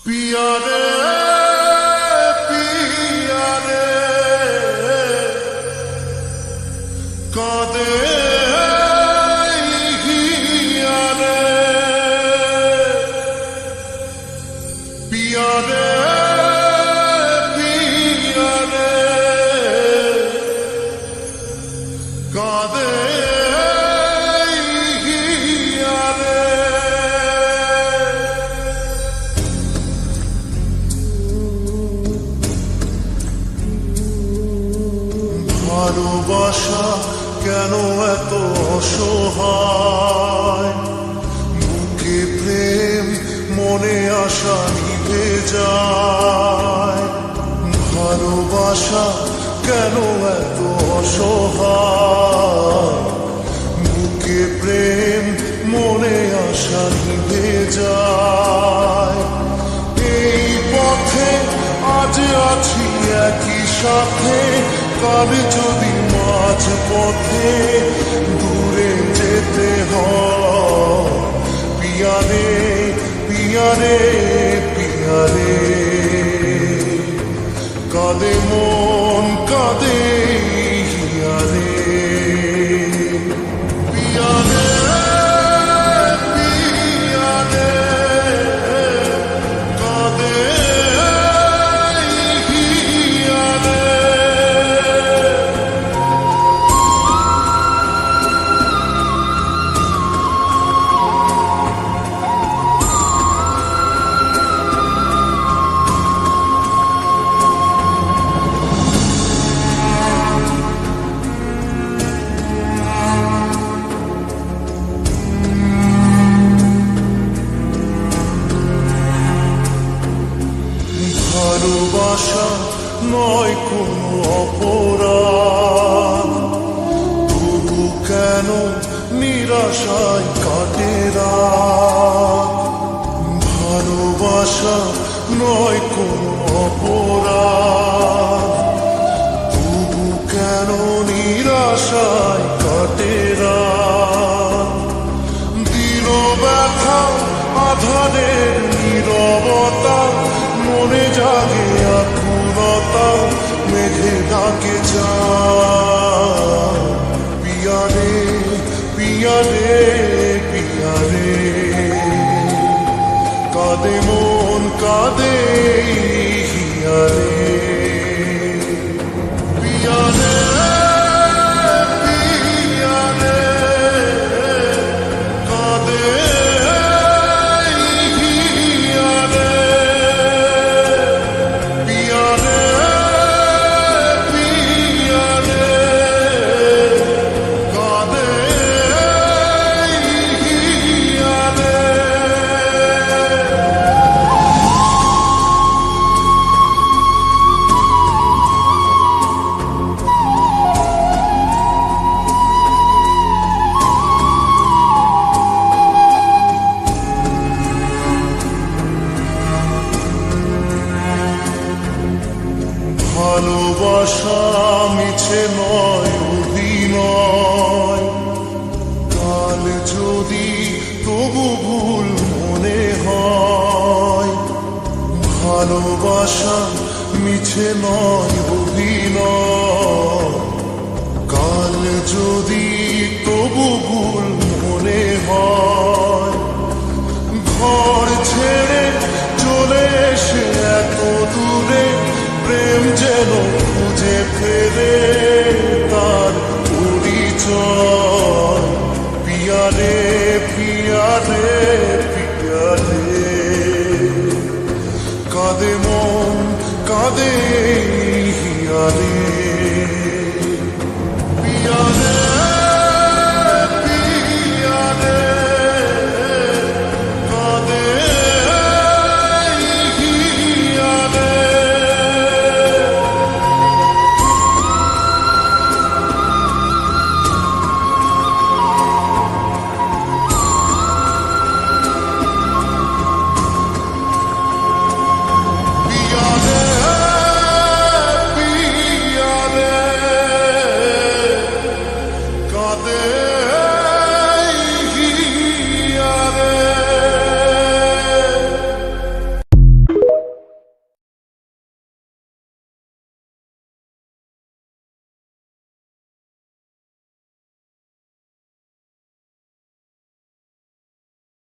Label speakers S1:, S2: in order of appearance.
S1: पिया रे पिया रे कादे हिया रे पिया रे पिया रे कादे ভালোবাসা কেন এত অসহায় বুকে প্রেম মনে আশা নিভে যায় ভালোবাসা কেন এত অসহায় বুকে প্রেম মনে আশা নিভে যায় এই পথে আজ আছি একই সাথে কাল যদি মাঝ পথে দূরে যেতে হয় পিয়া রে পিয়া রে পিয়া রে কাঁদে মন কাঁদে হিয়া রে পিয়া রে পিয়া রে কাঁদে ভালোবাসা নয় কোনো অপরাধ তবু কেন নিরাশায় কাটে রাত ভালোবাসা নয় কোনো অপরাধ তবু কেন নিরাশায় কাটে রাত দিল ব্যথা আধারের নীরবতা মনে জাগে আকুলতা মেঘে ডাকে যায় পিয়া রে পিয়া রে পিয়া রে কাঁদে মন কাঁদে হিয়া রে পিয়া রে পিয়া রে কাঁদে ভালোবাসা মিছে নয় অভিনয় কাল যদি তবু ভুল মনে হয় ভালোবাসা মিছে নয় অভিনয় কাল যদি তবু ভুল মনে হয় ঘর ছেড়ে চলে এসে এত দূরে প্রেম যেন খুঁজে ফেরে তার পরিচয় পিয়া রে পিয়া রে পিয়া রে কাঁদে মন কাঁদে হিয়া রে